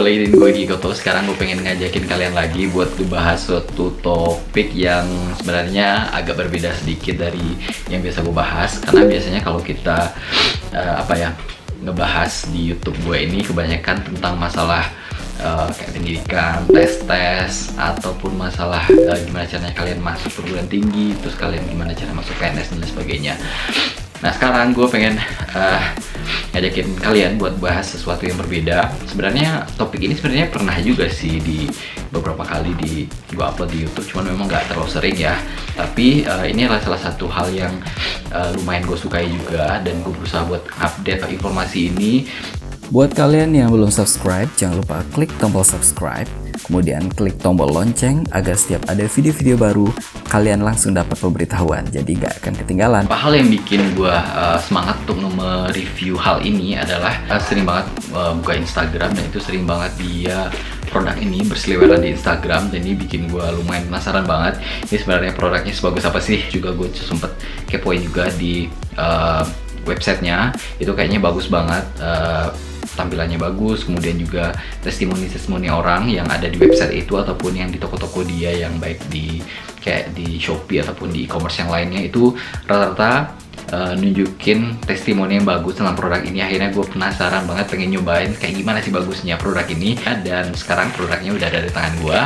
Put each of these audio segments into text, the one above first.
lagi gue Gikoto. Sekarang gue pengen ngajakin kalian lagi buat ngebahas suatu topik yang sebenarnya agak berbeda sedikit dari yang biasa gue bahas. Karena biasanya kalau kita ngebahas di YouTube gue ini kebanyakan tentang masalah kayak pendidikan, tes ataupun masalah gimana caranya kalian masuk perguruan tinggi, terus kalian gimana cara masuk PNS dan lain sebagainya. Nah sekarang gue pengen ngajakin kalian buat bahas sesuatu yang berbeda. Sebenarnya topik ini sebenarnya pernah juga sih di beberapa kali gue upload di YouTube, cuman memang nggak terlalu sering ya. Tapi ini adalah salah satu hal yang lumayan gue sukai juga, dan gue berusaha buat update informasi ini. Buat kalian yang belum subscribe, jangan lupa klik tombol subscribe, kemudian klik tombol lonceng agar setiap ada video-video baru, kalian langsung dapat pemberitahuan, jadi nggak akan ketinggalan. Hal yang bikin gue semangat untuk mereview hal ini adalah sering banget buka Instagram, dan itu sering banget dia produk ini berseliweran di Instagram, dan ini bikin gue lumayan penasaran banget. Ini sebenarnya produknya sebagus apa sih? Juga gue sempet kepoin juga di websitenya, itu kayaknya bagus banget. Tampilannya bagus, kemudian juga testimoni orang yang ada di website itu ataupun yang di toko-toko dia yang baik di kayak di Shopee ataupun di e-commerce yang lainnya, itu rata-rata nunjukin testimoni yang bagus tentang produk ini. Akhirnya gue penasaran banget, pengen nyobain kayak gimana sih bagusnya produk ini, dan sekarang produknya udah ada di tangan gue,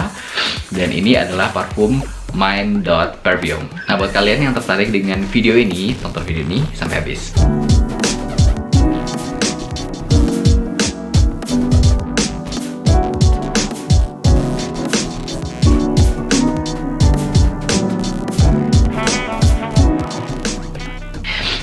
dan ini adalah parfum Mind Perfume. Nah buat kalian yang tertarik dengan video ini, tonton video ini sampai habis.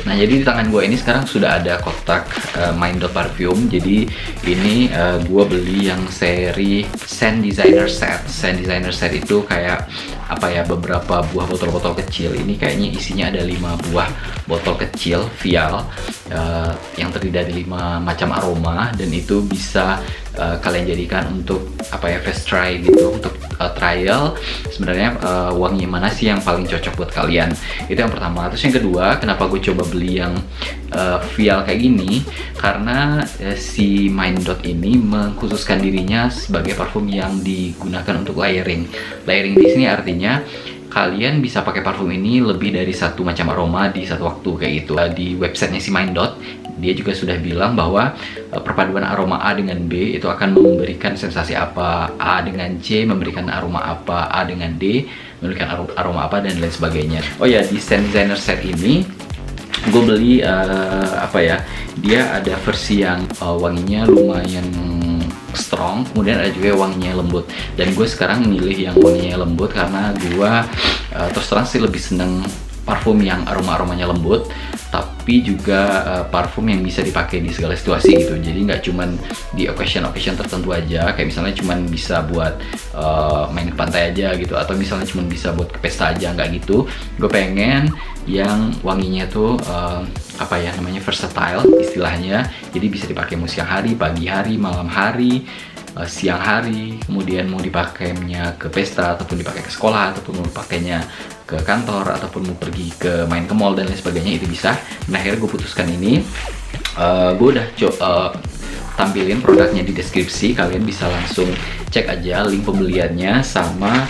Nah jadi di tangan gue ini sekarang sudah ada kotak Mind Perfume. Jadi ini gue beli yang seri Scent Designer Set. Scent Designer Set itu kayak apa ya, beberapa buah botol-botol kecil. Ini kayaknya isinya ada 5 buah botol kecil vial yang terdiri dari 5 macam aroma, dan itu bisa kalian jadikan untuk apa ya, fast try gitu, untuk trial sebenarnya wangi mana sih yang paling cocok buat kalian. Itu yang pertama. Terus yang kedua, kenapa gue coba beli yang vial kayak gini, karena si Mind ini mengkhususkan dirinya sebagai parfum yang digunakan untuk layering. Layering di sini artinya kalian bisa pakai parfum ini lebih dari satu macam aroma di satu waktu kayak gitu. Di websitenya si Mind, dia juga sudah bilang bahwa perpaduan aroma A dengan B itu akan memberikan sensasi apa, A dengan C memberikan aroma apa, A dengan D memberikan aroma apa, dan lain sebagainya. Oh ya, di Scent Designer Set ini gue beli dia ada versi yang wanginya lumayan strong, kemudian ada juga wanginya lembut, dan gue sekarang milih yang wanginya lembut karena gue terus terang sih lebih seneng parfum yang aromanya lembut, tapi juga parfum yang bisa dipakai di segala situasi gitu. Jadi nggak cuman di occasion tertentu aja, kayak misalnya cuman bisa buat main ke pantai aja gitu, atau misalnya cuman bisa buat ke pesta aja, nggak gitu. Gue pengen yang wanginya tuh versatile istilahnya, jadi bisa dipakai mau siang hari, pagi hari, malam hari, siang hari, kemudian mau dipakainya ke pesta, ataupun dipakai ke sekolah, ataupun mau dipakainya ke kantor, ataupun mau pergi ke main ke mall dan lain sebagainya, itu bisa. Nah akhirnya gue putuskan ini. Gue udah tampilin produknya di deskripsi, kalian bisa langsung cek aja link pembeliannya sama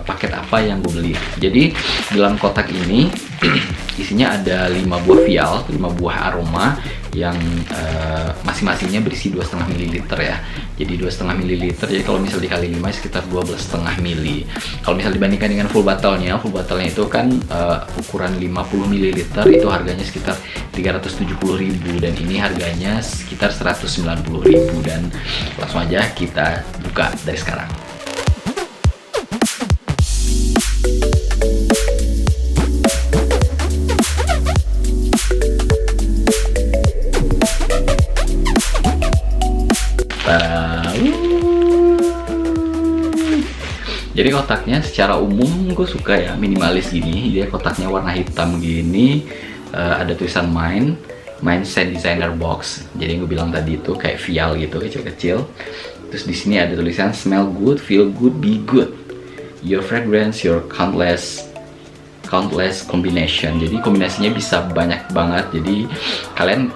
paket apa yang gue beli. Jadi dalam kotak ini isinya ada 5 buah vial, 5 buah aroma yang masing-masingnya berisi 2,5 ml ya. Jadi 2,5 ml, jadi kalau misal dikali 5 sekitar 12,5 ml. Kalau misal dibandingkan dengan full botolnya itu kan ukuran 50 ml, itu harganya sekitar 370.000, dan ini harganya sekitar 190.000. Dan langsung aja kita buka dari sekarang. Jadi kotaknya secara umum gue suka ya, minimalis gini. Dia kotaknya warna hitam gini, ada tulisan Mind Scent Designer Box. Jadi yang gue bilang tadi itu kayak vial gitu, kecil-kecil. Terus di sini ada tulisan Smell good, feel good, be good. Your fragrance, your countless countless combination. Jadi kombinasinya bisa banyak banget. Jadi kalian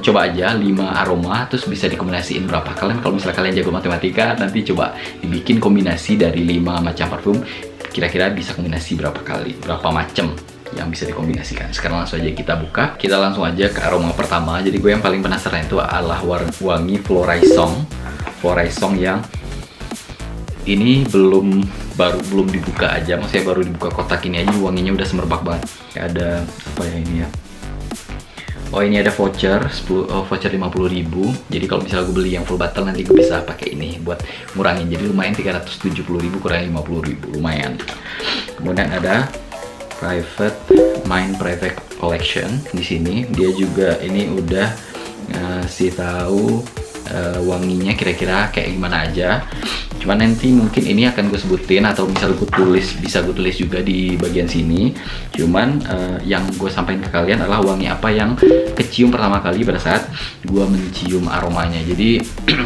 coba aja 5 aroma terus bisa dikombinasiin berapa. Kalian kalau misalnya kalian jago matematika, nanti coba dibikin kombinasi dari 5 macam parfum. Kira-kira bisa kombinasi berapa kali, berapa macam yang bisa dikombinasikan. Sekarang langsung aja kita buka. Kita langsung aja ke aroma pertama. Jadi gue yang paling penasaran itu adalah wangi Floraison. Floraison yang ini belum dibuka aja, maksudnya baru dibuka kotak ini aja wanginya udah semerbak banget. Kayak ada apa ya ini ya? Oh, ini ada voucher voucher 50.000. Jadi kalau misalnya gue beli yang full bottle nanti gue bisa pakai ini buat ngurangin. Jadi lumayan 370.000 kurang 50.000, lumayan. Kemudian ada Private Collection di sini. Dia juga ini udah ngasih tahu wanginya kira-kira kayak gimana aja. Cuman nanti mungkin ini akan gue sebutin atau misal gue tulis, bisa gue tulis juga di bagian sini. Cuman yang gue sampaikan ke kalian adalah wangi apa yang kecium pertama kali pada saat gue mencium aromanya. Jadi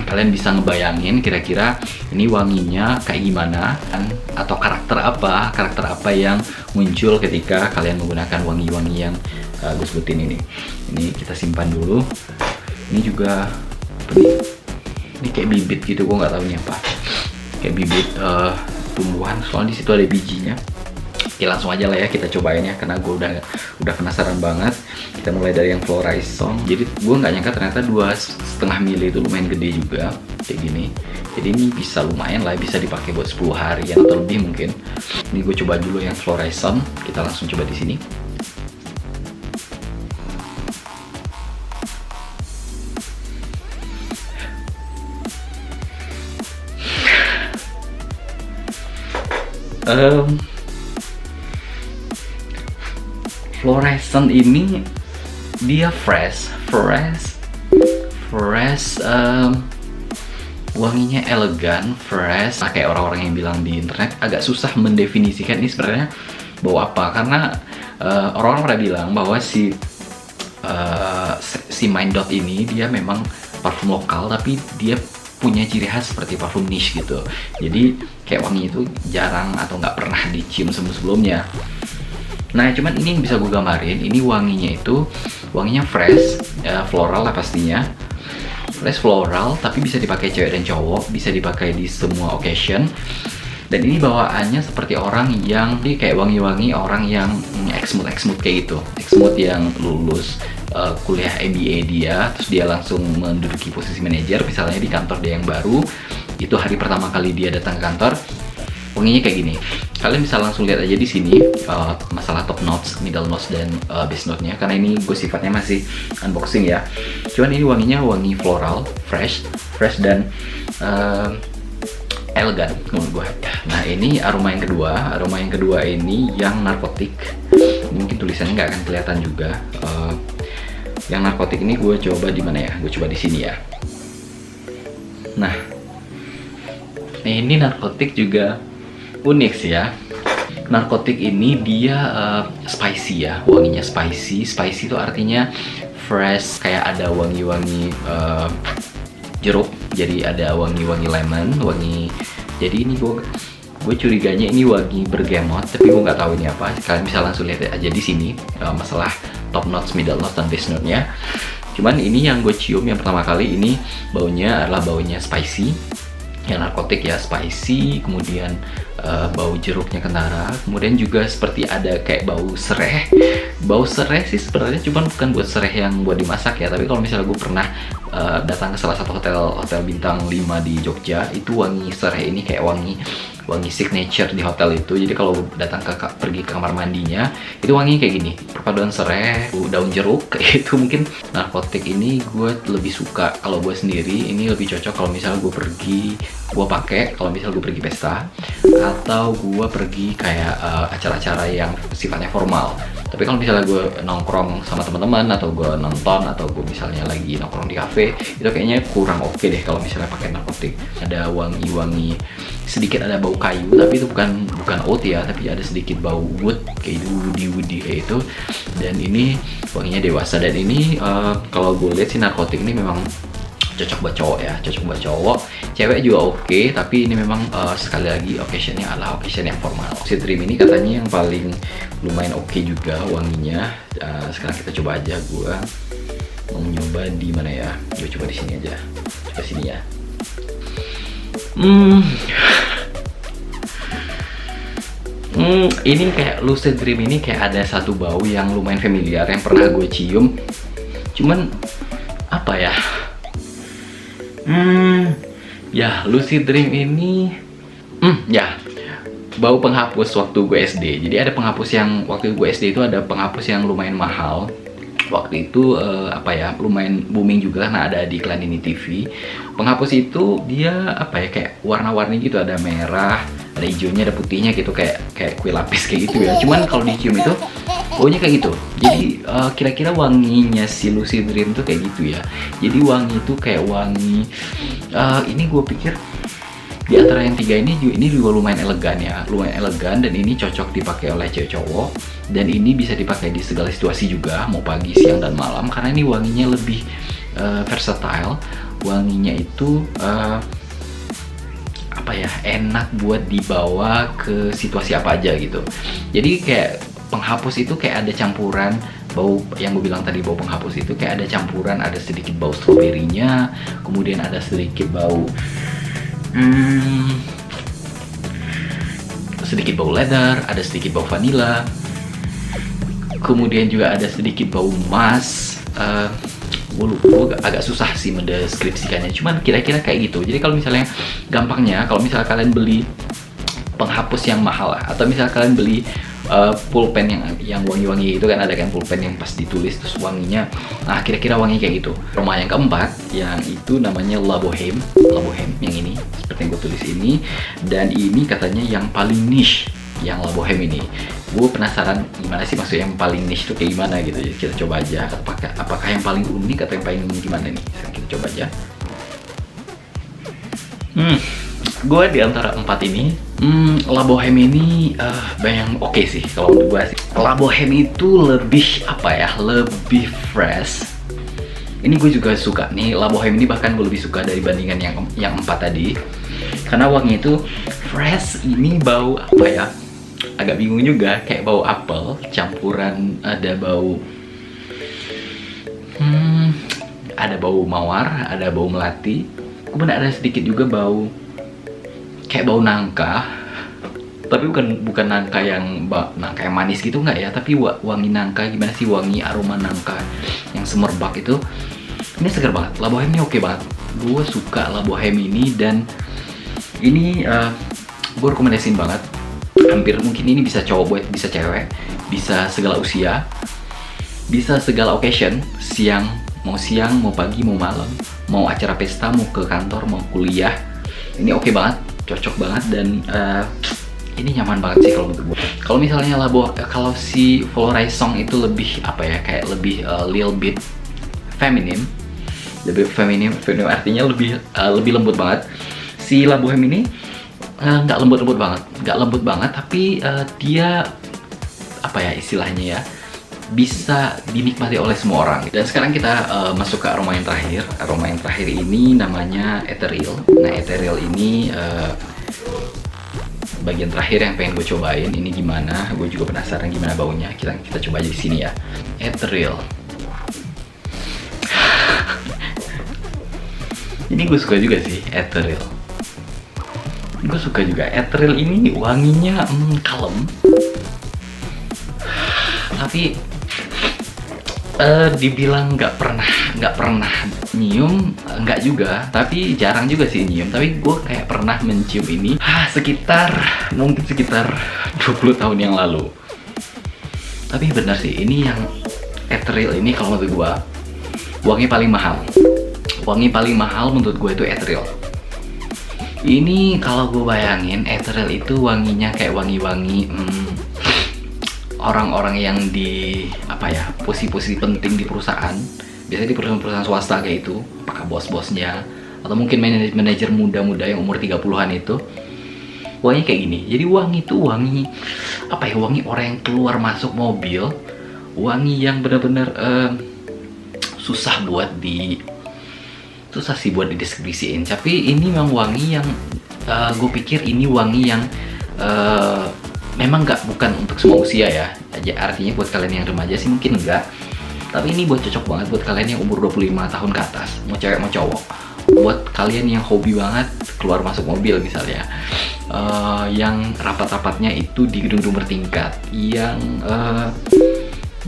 kalian bisa ngebayangin kira-kira ini wanginya kayak gimana kan, atau karakter apa yang muncul ketika kalian menggunakan wangi-wangi yang gue sebutin ini. Ini kita simpan dulu. Ini juga apa nih? Ini kayak bibit gitu, gue nggak tahu ini apa. Kayak bibit tumbuhan, soalnya di situ ada bijinya. Oke, langsung aja lah ya kita cobain ya, karena gue udah penasaran banget. Kita mulai dari yang Floraison. Jadi gue nggak nyangka ternyata 2,5 mili itu lumayan gede juga kayak gini. Jadi ini bisa lumayan lah, bisa dipakai buat 10 harian atau lebih mungkin. Ini gue coba dulu yang Floraison. Kita langsung coba di sini. Floraison ini dia fresh, wanginya elegan, fresh. Nah, kayak orang-orang yang bilang di internet agak susah mendefinisikan ini sebenarnya bau apa, karena orang-orang pada bilang bahwa si Mind Dot ini dia memang parfum lokal, tapi dia punya ciri khas seperti parfum niche gitu. Jadi kayak wangi itu jarang atau nggak pernah dicium sebelumnya. Nah, cuman ini yang bisa gue gambarin, ini wanginya fresh, floral lah pastinya. Fresh floral, tapi bisa dipakai cewek dan cowok, bisa dipakai di semua occasion. Dan ini bawaannya seperti orang yang kayak wangi-wangi orang yang eksmut kayak gitu. Eksmut yang lulus kuliah MBA dia, terus dia langsung menduduki posisi manajer, misalnya di kantor dia yang baru. Itu hari pertama kali dia datang ke kantor, wanginya kayak gini. Kalian bisa langsung lihat aja di sini masalah top notes, middle notes, dan base note-nya, karena ini gue sifatnya masih unboxing ya. Cuman ini wanginya wangi floral, fresh dan elegan menurut gue. Nah, ini aroma yang kedua ini yang narkotik. Ini mungkin tulisannya nggak akan kelihatan juga. Yang narkotik ini gue coba di mana ya? Gue coba di sini ya. Nah, ini narkotik juga unik sih ya. Narkotik ini dia spicy ya, wanginya spicy. Spicy itu artinya fresh, kayak ada wangi-wangi jeruk. Jadi ada wangi-wangi lemon, jadi ini gue curiganya ini wangi bergamot, tapi gue nggak tahu ini apa. Kalian bisa langsung lihat aja di sini masalah top notes, middle notes, dan base note-nya. Cuman ini yang gue cium yang pertama kali ini baunya adalah baunya spicy, yang narkotik ya, spicy. Kemudian bau jeruknya kentara, kemudian juga seperti ada kayak bau sereh. Bau sereh sih sebenarnya cuman bukan buat sereh yang buat dimasak ya, tapi kalau misalnya gue pernah datang ke salah satu hotel bintang 5 di Jogja, itu wangi sereh ini kayak wangi signature di hotel itu. Jadi kalau datang pergi ke kamar mandinya, itu wanginya kayak gini, perpaduan sereh, daun jeruk itu. Mungkin narkotik ini gue lebih suka, kalau gue sendiri ini lebih cocok kalau misalnya gue pakai kalau misalnya gue pergi pesta atau gue pergi kayak acara-acara yang sifatnya formal. Tapi kalau misalnya gue nongkrong sama teman-teman, atau gue nonton, atau gue misalnya lagi nongkrong di cafe, itu kayaknya kurang oke deh kalau misalnya pakai narkotik. Ada wangi-wangi sedikit, ada bau kayu, tapi itu bukan oud ya, tapi ada sedikit bau wood, kayak woody kayak itu. Dan ini wanginya dewasa. Dan ini kalau gue lihat sih narkotik ini memang cocok buat cowok ya, cocok buat cowok. Cewek juga oke, tapi ini memang sekali lagi occasionnya adalah occasion yang formal. Lucid Dream ini katanya yang paling lumayan oke juga wanginya. Sekarang kita coba aja, gue mau nyoba di mana ya? Gue coba di sini aja, coba sini ya. Ini kayak Lucid Dream ini kayak ada satu bau yang lumayan familiar yang pernah gue cium. Cuman apa ya? Ya Lucid Dream ini, ya bau penghapus waktu gue SD. Jadi ada penghapus yang waktu gue SD itu ada penghapus yang lumayan mahal. Waktu itu apa ya, lumayan booming juga karena ada di iklan ini TV. Penghapus itu dia apa ya, kayak warna-warni gitu, ada merah, ada hijaunya, ada putihnya gitu, kayak kue lapis kayak gitu ya. Cuman kalau dicium itu baunya kayak gitu. Jadi kira-kira wanginya si Lucid Dream tuh kayak gitu ya. Jadi wangi itu kayak wangi ini gue pikir di antara yang tiga ini juga lumayan elegan ya, lumayan elegan, dan ini cocok dipakai oleh cewek cowok, dan ini bisa dipakai di segala situasi juga, mau pagi, siang, dan malam, karena ini wanginya lebih versatile. Wanginya itu apa ya, enak buat dibawa ke situasi apa aja gitu. Jadi kayak penghapus itu kayak ada campuran bau yang gue bilang tadi, bau penghapus itu kayak ada campuran, ada sedikit bau stroberinya, kemudian ada sedikit bau sedikit bau leather, ada sedikit bau vanilla, kemudian juga ada sedikit bau emas. Gue agak susah sih mendeskripsikannya, cuman kira-kira kayak gitu. Jadi kalau misalnya gampangnya, kalau misalnya kalian beli penghapus yang mahal atau misalnya kalian beli pulpen yang wangi-wangi itu kan, ada kan pulpen yang pas ditulis terus wanginya. Nah kira-kira wangi kayak gitu. Aroma yang keempat yang itu namanya La Boheme yang ini seperti yang gue tulis ini, dan ini katanya yang paling niche yang La Boheme ini. Gue penasaran gimana sih maksudnya yang paling niche itu kayak gimana gitu. Jadi kita coba aja apakah yang paling unik atau yang paling gimana nih. Kita coba aja. Gue di antara empat ini, La Boheme ini yang oke sih kalau untuk gue sih. La Boheme itu lebih apa ya, lebih fresh. Ini gue juga suka nih, La Boheme ini bahkan gue lebih suka dibandingkan yang empat tadi, karena wangi itu fresh. Ini bau apa ya, agak bingung juga, kayak bau apel campuran, ada bau ada bau mawar, ada bau melati, kemudian ada sedikit juga bau kayak bau nangka, tapi bukan nangka yang manis gitu nggak ya, tapi wangi nangka. Gimana sih wangi aroma nangka yang semerbak itu. Ini segar banget. La Boheme ini oke banget. Gue suka La Boheme ini, dan ini gue rekomendasiin banget. Hampir mungkin ini bisa cowok buat bisa cewek, bisa segala usia, bisa segala occasion, siang, mau pagi, mau malam, mau acara pesta, mau ke kantor, mau kuliah. Ini oke banget, cocok banget, dan ini nyaman banget sih kalau menurut gue. Kalau misalnya kalau si Florist Song itu lebih apa ya, kayak lebih little bit feminine, artinya lebih lembut banget. Si La Boheme ini nggak lembut banget, tapi dia apa ya istilahnya ya, bisa dinikmati oleh semua orang. Dan sekarang kita masuk ke aroma yang terakhir. Aroma yang terakhir ini namanya Ethereal. Nah Ethereal ini bagian terakhir yang pengen gue cobain. Ini gimana? Gue juga penasaran gimana baunya. Kita coba aja di sini ya. Ethereal. Ini gue suka juga sih Ethereal. Gue suka juga Ethereal ini, wanginya kalem. Tapi dibilang nggak pernah nyium, nggak juga, tapi jarang juga sih nyium. Tapi gue kayak pernah mencium ini mungkin sekitar 20 tahun yang lalu. Tapi benar sih, ini yang Ethereal ini kalau menurut gue wangi paling mahal menurut gue itu Ethereal. Ini kalau gue bayangin Ethereal itu wanginya kayak wangi-wangi orang-orang yang di apa ya, posisi-posisi penting di perusahaan. Biasanya di perusahaan swasta kayak itu, apakah bos-bosnya atau mungkin manajer muda-muda yang umur 30-an itu. Wangi kayak gini. Jadi wangi itu wangi apa ya, wangi orang yang keluar masuk mobil, wangi yang benar-benar susah buat susah sih buat dideskripsiin. Tapi ini memang wangi yang gue pikir ini wangi yang memang bukan untuk semua usia ya. Artinya buat kalian yang remaja sih mungkin enggak. Tapi ini cocok banget buat kalian yang umur 25 tahun ke atas, mau cewek mau cowok. Buat kalian yang hobi banget keluar masuk mobil misalnya, yang rapat-rapatnya itu di gedung-gedung bertingkat, yang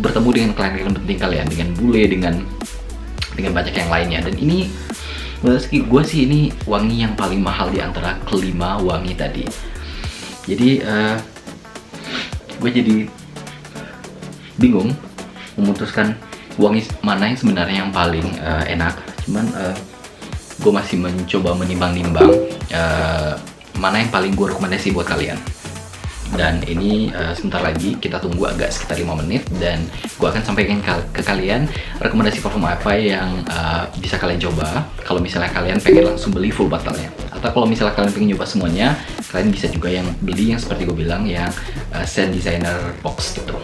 bertemu dengan klien-klien penting kalian, dengan bule, dengan banyak yang lainnya. Dan ini menurut gue sih ini wangi yang paling mahal di antara kelima wangi tadi. Jadi gue jadi bingung memutuskan wangi mana yang sebenarnya yang paling enak. Cuman gue masih mencoba menimbang-nimbang mana yang paling gue rekomendasi buat kalian. Dan ini sebentar lagi kita tunggu agak sekitar 5 menit dan gue akan sampaikan ke kalian rekomendasi parfum apa yang bisa kalian coba kalau misalnya kalian pengen langsung beli full bottle-nya. Atau kalau misalnya kalian pengen nyoba semuanya, kalian bisa juga yang beli yang seperti gue bilang yang Scent Designer Box gitu.